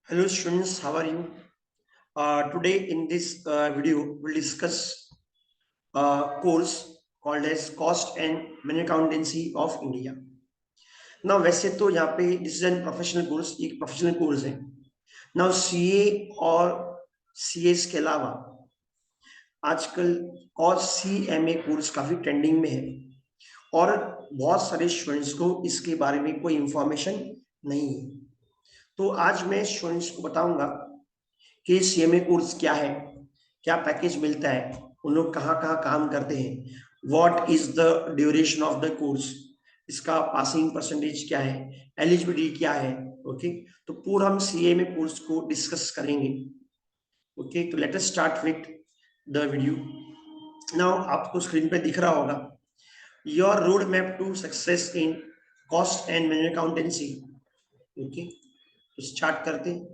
Hello students, how are you? Today in this video, we'll discuss a course called as Cost and Management Accountancy of India. Now वैसे तो यहाँ पे this is an professional course, एक professional course है. Now CA और CS के अलावा आजकल और सीएमए कोर्स काफी ट्रेंडिंग में है और बहुत सारे स्टूडेंट्स को इसके बारे में कोई इंफॉर्मेशन नहीं है. तो आज मैं स्टूडेंट्स को बताऊंगा कि सीएमए कोर्स क्या है, क्या पैकेज मिलता है, उन लोग कहाँ कहाँ काम करते हैं, what is the duration of the course, इसका पासिंग परसेंटेज क्या है, एलिजिबिलिटी क्या है. ओके, तो पूरा हम सीएमए कोर्स को डिस्कस करेंगे. ओके, तो let us start with the video. Now आपको स्क्रीन पे दिख रहा होगा your road map to success in cost and management accountancy. Okay, तो स्टार्ट करते हैं.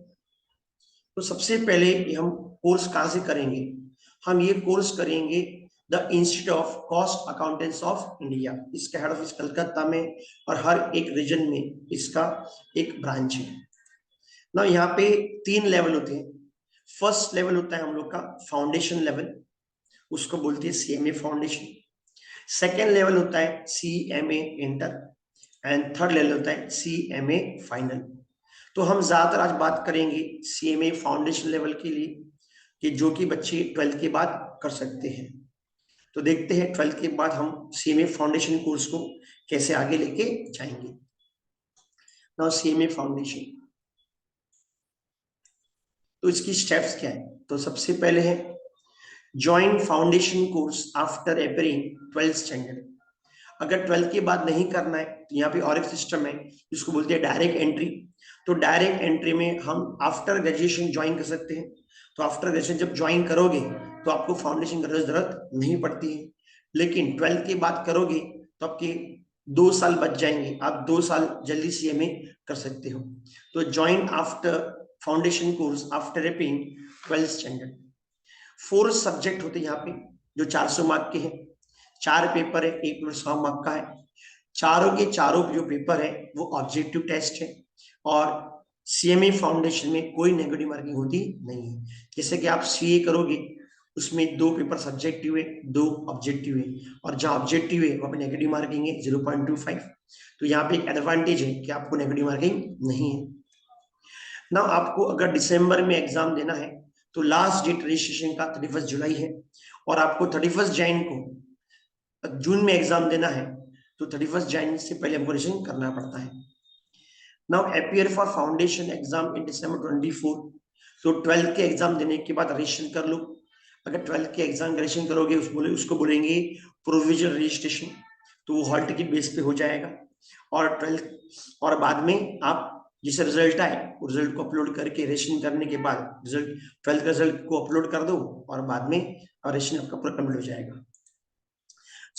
तो सबसे पहले हम कोर्स कहाँ से करेंगे? हम ये कोर्स करेंगे the institute of cost accountants of India. इसका हेड ऑफिस कलकत्ता में और हर एक रीजन में इसका एक ब्रांच है ना. यहाँ पे 3 लेवल होते हैं. फर्स्ट लेवल होता है हम लोग का फाउंडेशन लेवल, उसको बोलते हैं सीएमए फाउंडेशन. सेकेंड लेवल होता है CMA inter and third level होता है सीएमए फाइनल. तो हम ज्यादातर आज बात करेंगे सीएमए फाउंडेशन लेवल के लिए कि जो कि बच्चे 12th के बाद कर सकते हैं. तो देखते हैं 12th के बाद हम सीएमए फाउंडेशन कोर्स को कैसे आगे लेके जाएंगे. नाउ सीएमए फाउंडेशन, तो इसकी स्टेप्स क्या है? तो सबसे पहले है join foundation course after appearing 12th standard. अगर 12th के बाद नहीं करना है तो यहाँ पे और एक सिस्टम है जिसको बोलते हैं डायरेक्ट एंट्री. तो डायरेक्ट एंट्री में हम आफ्टर ग्रेजुएशन ज्वाइन कर सकते हैं. तो आफ्टर ग्रेजुएशन जब ज्वाइन करोगे तो आपको फाउंडेशन करने की जरूरत नहीं पड़ती है. लेकिन 12th के बाद करोगे तो आपके 2 साल बच जाएंगे, आप 2 साल जल्दी सीएमए कर सकते हो. तो join after foundation course after appearing 12th standard. 4 subject होते हैं यहाँ पे जो 400 मार्क के हैं. 4 पेपर है, एक पेपर 100 मार्क का है. चारों के चारों जो पेपर है वो ऑब्जेक्टिव टेस्ट है और सीएमए फाउंडेशन में कोई नेगेटिव मार्किंग होती नहीं है. जैसे कि आप सीए करोगे उसमें 2 पेपर सब्जेक्टिव है, 2 ऑब्जेक्टिव है, और जहां ऑब्जेक्टिव है वहां पे नेगेटिव मार्किंग है 0.25. तो यहाँ पे एक एडवांटेज है कि आपको नेगेटिव मार्किंग नहीं है ना. आपको अगर दिसंबर में एग्जाम देना है तो लास्ट डेट रजिस्ट्रेशन का 31 जुलाई है और आपको 31 जैन को जून में एग्जाम देना है. तो 31 जैन से पहले हमको रजिस्ट्रेशन करना पड़ता है. Now appear for foundation exam in December 24. तो 12th के एग्जाम देने के बाद रजिस्ट्रेशन कर लो. अगर 12th के एग्जाम रजिस्ट्रेशन करोगे उसको बोलेंगे प्रोविजनल रजिस्ट्रेशन. तो वो हॉल टिकट बेस पे हो जाएगा और 12th और बाद में आप जिसे रिजल्ट आए रिजल्ट को अपलोड करके रजिस्ट्रेशन करने के बाद रिजल्ट 12th का रिजल्ट को अपलोड कर दो और बाद में रजिस्ट्रेशन आपका पूरा कंप्लीट हो जाएगा.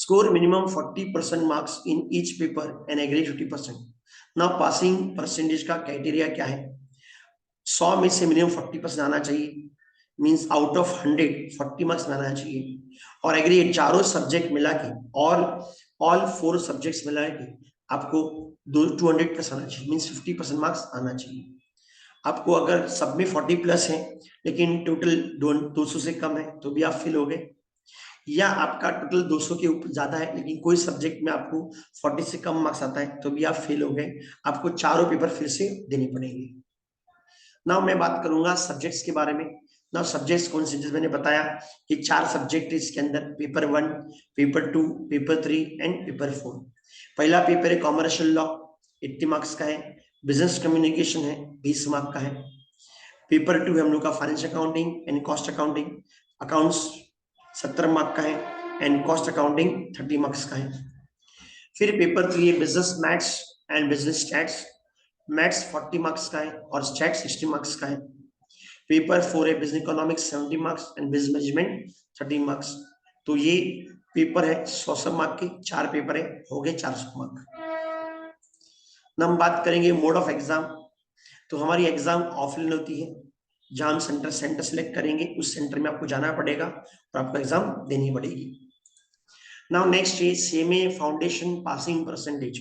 Score minimum 40% marks in each paper and aggregate 50%. Now passing percentage का क्राइटेरिया क्या है? 100 में से मिनिमम 40% आना चाहिए, मीन्स आउट ऑफ 100 40 मार्क्स आना चाहिए. और एग्रीगेट चारों सब्जेक्ट मिला के ऑल 4 सब्जेक्ट्स मिला के आपको 200 प्लस आना चाहिए, मीन्स 50% मार्क्स आना चाहिए. आपको अगर सब में 40 प्लस है लेकिन टोटल 200 से कम है तो भी आप फेल हो गए, या आपका टोटल 200 के ऊपर ज्यादा है लेकिन कोई सब्जेक्ट में आपको 40 से कम मार्क्स आता है तो भी आप फेल हो गए, आपको चारों पेपर फिर से देने पड़ेंगे. नाउ मैं बात करूंगा सब्जेक्ट्स के बारे में. नाउ सब्जेक्ट्स कौन से, मैंने बताया कि 4 सब्जेक्ट इसके अंदर, paper 1, paper 2, paper 3 and paper 4. पहला पेपर है कॉमर्शियल लॉ, 80 मार्क्स का है. बिजनेस कम्युनिकेशन है, 20 मार्क का है. पेपर 2 है हम लोग का financial accounting and cost accounting, accounts 70 mark का है एंड कॉस्ट अकाउंटिंग 30 मार्क्स का है. फिर पेपर 3 है business maths and business stats, maths 40 marks का है और स्टैट्स 60 मार्क्स का है. पेपर 4 है business economics 70 marks and business management 30 marks. तो ये पेपर है 100 मार्क के, 4 पेपर है, हो गए 400 मार्क. ना हम बात करेंगे मोड ऑफ एग्जाम. तो हमारी एग्जाम ऑफलाइन होती है, जहां हम सेंटर सेलेक्ट करेंगे उस सेंटर में आपको जाना पड़ेगा और आपको एग्जाम देनी पड़ेगी. नाउ नेक्स्ट है सीएमए फाउंडेशन पासिंग परसेंटेज.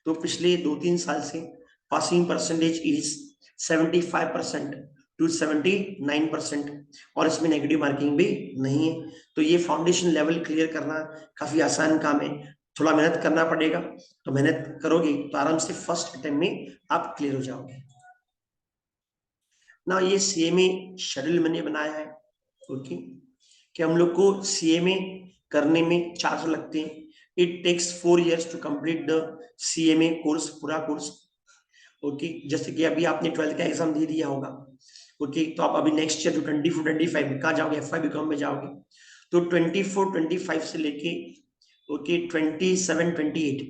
तो पिछले 2-3 साल से पासिंग परसेंटेज इज 75% टू 79%, और इसमें नेगेटिव मार्किंग भी नहीं है। तो ये फाउंडेशन लेवल क्लियर करना काफी आसान काम है, थोड़ा मेहनत करना पड़ेगा। तो मेहनत करोगे तो आराम से फर्स्ट अटेम्प्ट में आप क्लियर हो जाओगे ना। ये सीएमए शेड्यूल मैंने बनाया है, ओके, कि हम लोग को सीएमए करने में 4 साल लगते हैं। It takes 4 years to complete the CMA course, पूरा कोर्स, ओके। जैसे कि अभी आपने 12th का एग्जाम दे दिया होगा, ओके, तो आप अभी नेक्स्ट ईयर जो 24-25 में कहाँ जाओगे, FY बीकॉम में जाओगे। तो 24-25 से लेके ओके 27-28,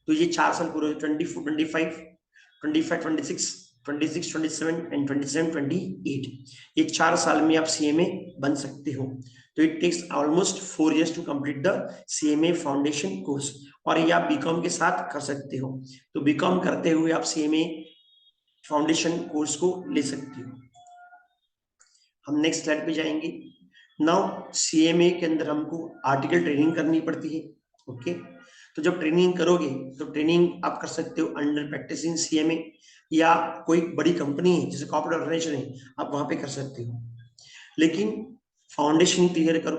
तो ये 4 साल पूरे, 24-25, 25-26, 26-27 एंड 27-28, ये 4 साल में आप सीएमए बन सकते हो। तो it takes almost 4 years to complete the CMA foundation course, और ये आप बीकॉम के साथ कर सकते हो। तो बीकॉम करते हुए आप सीएमए फाउंडेशन कोर्स को ले सकते हो। हम नेक्स्ट स्लाइड पे जाएंगे। नाउ सीएमए के अंदर हमको आर्टिकल ट्रेनिंग करनी पड़ती है, ओके। तो जब ट्रेनिंग करोगे तो ट्रेनिंग आप कर सकते हो अंडर प्रैक्टिसिंग सीएमए, या कोई बड़ी कंपनी है जैसे कॉर्पोरेट ऑर्गेनाइजेशन है, आप वहां पे कर सकते हो। लेकिन फाउंडेशन क्लियर करो,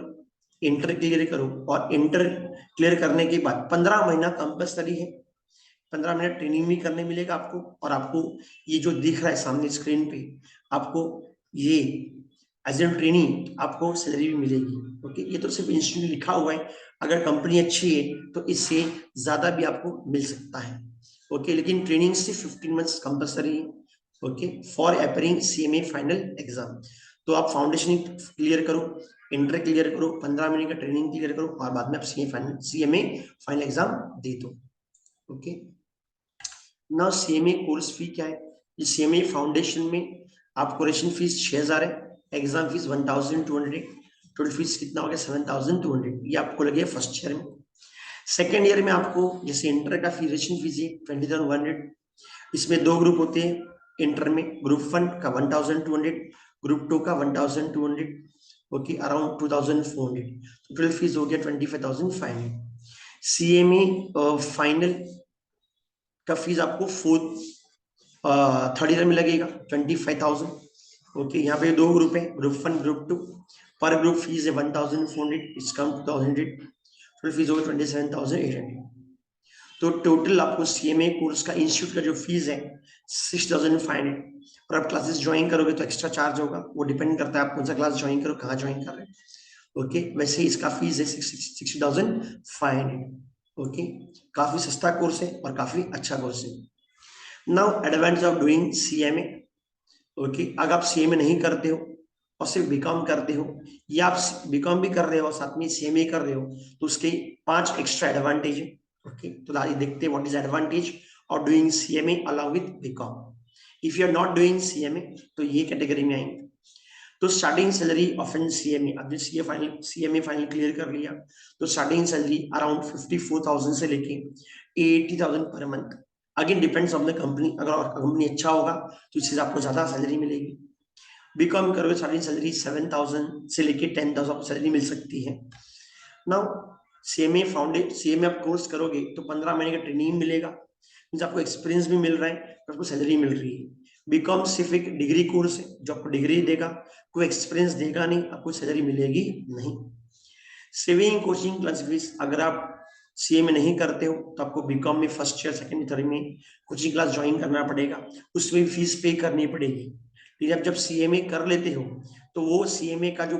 इंटर क्लियर करो, और इंटर क्लियर करने के बाद 15 महीना कंपल्सरी है। 15 मिनट ट्रेनिंग भी करने मिलेगा आपको, और आपको ये जो दिख रहा है सामने स्क्रीन पे, आपको ये एज ए ट्रेनिंग आपको सैलरी भी मिलेगी, ओके। ये तो सिर्फ इंस्टीट्यूट लिखा हुआ है, अगर कंपनी अच्छी है तो इससे ज्यादा भी आपको मिल सकता है, ओके। लेकिन ट्रेनिंग से 15 मंथ्स कंपल्सरी है, okay, for appearing CMA final exam. तो आप फाउंडेशन क्लियर करो, इंटर क्लियर करो, 15 मिनट का ट्रेनिंग क्लियर करो, और बाद में आप सीएमए फाइनल एग्जाम दे दो, ओके। ना सीएमए कोर्स फी क्या है, सीएमए फाउंडेशन में आपको रेशन फीस 6000 है, एग्जाम फीस 1200, टोटल फीस कितना हो गया 7200, ये आपको लगे फर्स्ट ईयर में। सेकेंड ईयर में आपको जैसे इंटर का फी रेशन फीस है 20100, इसमें 2 ग्रुप होते हैं इंटर में, ग्रुप 1 का 1200, ग्रुप 2 का 1200, ओके, अराउंड 2400, टोटल फीस हो गया 25500। सीएमए फाइनल का फीस आपको थर्ड ईयर में लगेगा 25000, ओके। यहाँ पे 2 ग्रुप है, ग्रुप 1 ग्रुप 2, पर ग्रुप फीस है 1400, डिस्काउंट 2000, टोटल फीस होगा 27800। तो टोटल आपको सीएमए कोर्स का इंस्टीट्यूट का जो फीस है 6500, और आप क्लासेस ज्वाइन करोगे तो एक्स्ट्रा चार्ज होगा, वो डिपेंड करता है आप कौन सा क्लास ज्वाइन करो, कहाँ ज्वाइन कर रहे हैं, ओके। वैसे इसका फीस है 60500, ओके। काफी सस्ता कोर्स है और काफी अच्छा कोर्स है। Now advantage of doing CMA, okay. अगर आप सीएमए नहीं करते हो और सिर्फ बीकॉम करते हो, या आप बीकॉम भी कर रहे हो और साथ में सीएमए कर रहे हो, तो उसके 5 एक्स्ट्रा एडवांटेज है, ओके। तो आइए देखते हैं what is advantage of doing CMA along with BCom. If you are not doing CMA तो ये कैटेगरी में आएंगे। तो starting salary of an CMA, अब सीएमए फाइनल क्लियर कर लिया तो स्टार्टिंग सैलरी अराउंड 54,000 से लेके 80,000 per month. Again depends on the company, अगर कंपनी अच्छा होगा तो इससे आपको ज्यादा सैलरी मिलेगी। बीकॉम करोगे स्टार्टिंग सैलरी 7,000 से लेके 10,000 आपको सैलरी मिल सकती है। नाउ सीएमए आप कोर्स करोगे तो 15 महीने का ट्रेनिंग मिलेगा, मीन्स आपको एक्सपीरियंस भी मिल रहा है और आपको सैलरी मिल रही है। बीकॉम सिर्फ एक डिग्री कोर्स है जो आपको डिग्री देगा, कोई एक्सपीरियंस देगा नहीं, आपको सैलरी मिलेगी नहीं। सेविंग कोचिंग क्लास फीस, अगर आप सीएमए नहीं करते हो तो आपको बीकॉम में फर्स्ट ईयर सेकंड थर्ड में कोचिंग क्लास ज्वाइन करना पड़ेगा, उसमें भी फीस पे करनी पड़ेगी। लेकिन जब सीएमए कर लेते हो तो वो सीएमए का जो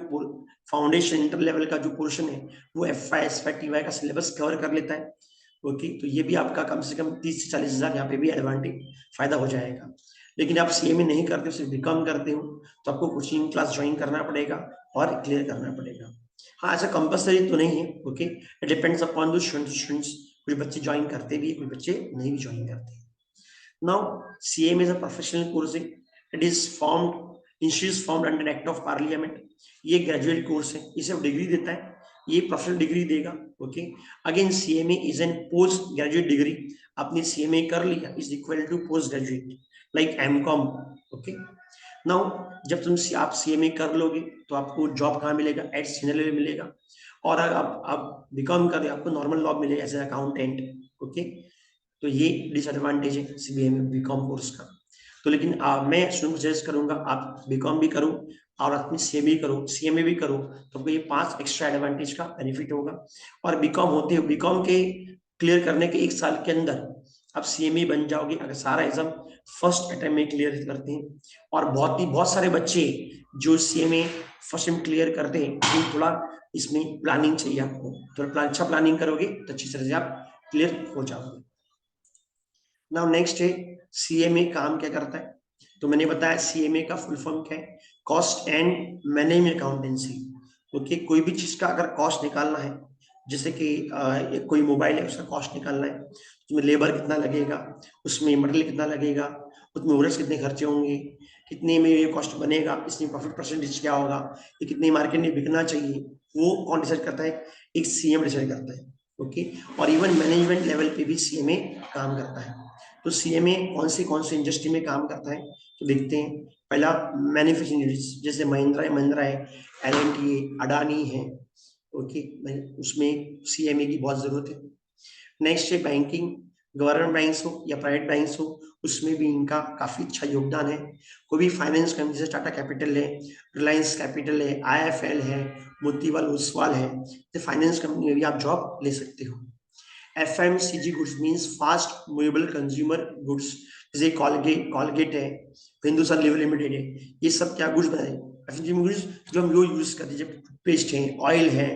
फाउंडेशन इंटर लेवल का जो पोर्शन है वो एफआई एसवाई टीवाई का सिलेबस कवर कर लेता है, ओके। तो ये भी आपका कम से कम 30 से 40 हजार यहाँ पे भी एडवांटेज फायदा हो जाएगा। लेकिन आप सीएमए नहीं करते हो, सिर्फ बीकॉम करते हो, तो आपको कोचिंग क्लास ज्वाइन करना पड़ेगा और क्लियर करना पड़ेगा। हाँ, ऐसा कंपल्सरी तो नहीं है, okay, it depends upon the students. कुछ बच्चे ज्वाइन करते भी, कुछ बच्चे नहीं भी ज्वाइन करते। Now CMA is a professional course, it is formed institute formed under act of parliament. ये ग्रेजुएट कोर्स है, ये सिर्फ डिग्री देता है, ये प्रोफेशनल डिग्री देगा, okay. Again CMA is an post graduate degree, आपने सीएमए कर लिया is equal to post graduate like MCom, okay. नाउ जब आप सीएमए कर लोगे तो आपको जॉब कहाँ मिलेगा, एट सीनियर लेवल मिलेगा, और अगर आप बीकॉम कर रहे आपको नॉर्मल जॉब मिलेगा एज अकाउंटेंट, ओके। तो ये डिसएडवांटेज है सीएमए बीकॉम कोर्स का। तो लेकिन मैं सजेस्ट करूंगा आप बीकॉम भी करो और अपनी सीएमए करो, सीएमए भी करो, तो आपको ये 5 एक्स्ट्रा एडवांटेज का बेनिफिट होगा। और बीकॉम होते हो, बीकॉम के क्लियर करने के 1 साल के अंदर आप सीएमए बन जाओगे, अगर सारा एग्जाम फर्स्ट अटेम्प्ट में क्लियर करते हैं। और बहुत सारे बच्चे जो सीएमए फर्स्ट टाइम क्लियर करते हैं, लेकिन थोड़ा इसमें प्लानिंग चाहिए आपको, थोड़ा अच्छा प्लानिंग करोगे तो अच्छी तरह से आप क्लियर हो जाओगे। नाउ नेक्स्ट है सीएमए काम क्या करता है। तो मैंने बताया सीएमए का फुल फॉर्म क्या है, cost and management accountancy. Okay, कोई भी चीज का अगर कॉस्ट निकालना है, जैसे कि कोई मोबाइल है उसका कॉस्ट निकालना है, उसमें लेबर कितना लगेगा, उसमें मटेरियल कितना लगेगा, उसमें ओवरहेड्स कितने खर्चे होंगे, कितने में ये कॉस्ट बनेगा, इसमें प्रॉफिट परसेंटेज क्या होगा, ये कितनी मार्केट में बिकना चाहिए, वो कौन डिसाइड करता है, एक सीएम डिसाइड करता है। ओके, और इवन मैनेजमेंट लेवल पे भी सीएमए काम करता है। तो सीएमए कौन सी इंडस्ट्री में काम करता है, तो देखते हैं। पहला मैन्युफैक्चरिंग यूनिट्स, जैसे महिंद्रा है, एल&टी है, अडानी है। ओके, उसमें सीएमए की बहुत जरूरत है। नेक्स्ट है बैंकिंग, गवर्नमेंट बैंक्स हो या प्राइवेट बैंक्स हो, उसमें भी इनका काफी अच्छा योगदान है। कोई भी फाइनेंस कंपनी जैसे टाटा कैपिटल है, रिलायंस कैपिटल है, आईएफएल है, मोतीलाल ओसवाल है, तो फाइनेंस कंपनी में भी आप जॉब ले सकते हो। FMCG goods means fast movable consumer goods, जैसे कॉलगेट है, हिंदुस्तान लीवर लिमिटेड है, ये सब क्या गुड्स बनाए, FMCG गुड्स जो हम यूज करते हैं, जब पेस्ट है, ऑयल है,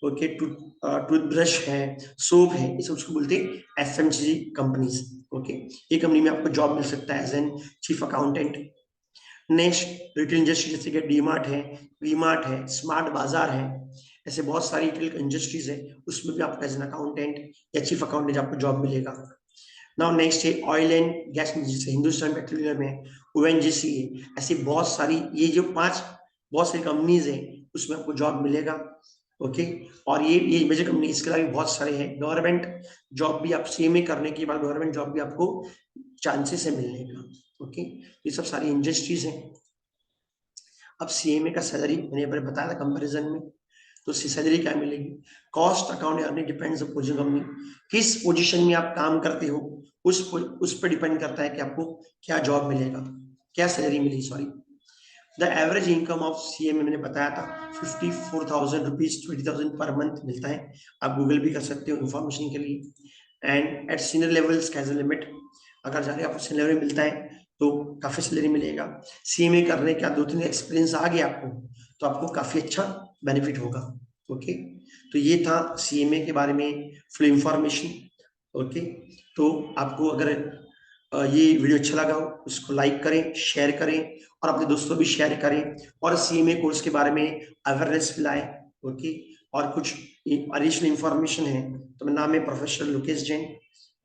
ओके, टूथब्रश है, सोप है, ये सब उसको बोलते हैं FMCG कंपनीज। ओके, ये कंपनी में आपको जॉब मिल सकता है as an chief accountant. Next retail industry, जैसे कि डीमार्ट है, वीमार्ट है, स्मार्ट बाजार है, ऐसे बहुत सारी रिटेल इंडस्ट्रीज है, उसमें भी आपको एज एन अकाउंटेंट या चीफ अकाउंटेंट आपको जॉब मिलेगा। नाउ नेक्स्ट है ऑयल एंड गैस, जैसे हिंदुस्तान पेट्रोलियम है, ONGC है, ऐसी बहुत सारी, ये जो 5 बहुत सारी कंपनीज है, उसमें आपको जॉब मिलेगा। ओके, और ये मेजर कंपनी, इसके अलावा भी बहुत सारे हैं। गवर्नमेंट जॉब भी आप सीएमए करने के बाद गवर्नमेंट जॉब भी आपको चांसेस है मिलने का। ओके, ये सब सारी इंडस्ट्रीज हैं। अब सीएमए का सैलरी मैंने बताया था कंपैरिजन में, तो उसकी सैलरी क्या मिलेगी। Cost account earning depends on position company, किस पोजीशन में आप काम करते हो उस पर डिपेंड करता है कि आपको क्या जॉब मिलेगा, क्या सैलरी मिलेगी, sorry. The average income of CMA मैंने बताया था 54,000 रुपीज, 20,000 पर मंथ मिलता है। आप गूगल भी कर सकते हो इन्फॉर्मेशन के लिए। And at senior level cage limit, अगर जाके आपको सीनियर लेवल मिलता है तो काफी सैलरी मिलेगा। सीएमए करने का 2-3 एक्सपीरियंस आ गया आपको, तो आपको काफी अच्छा बेनिफिट होगा। ओके, तो ये था सीएमए के बारे में फुल इंफॉर्मेशन। ओके, तो आपको अगर ये वीडियो अच्छा लगा हो, उसको लाइक करें, शेयर करें, और अपने दोस्तों भी शेयर करें, और सीएमए कोर्स के बारे में अवेयरनेस फैलाएं। ओके, और कुछ एडिशनल इंफॉर्मेशन है तो मेरा नाम है प्रोफेसर लोकेश जैन।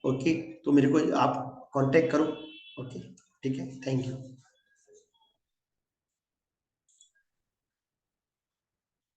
ओके, तो मेरे को आप कांटेक्ट करो। ओके, ठीक है, थैंक यू।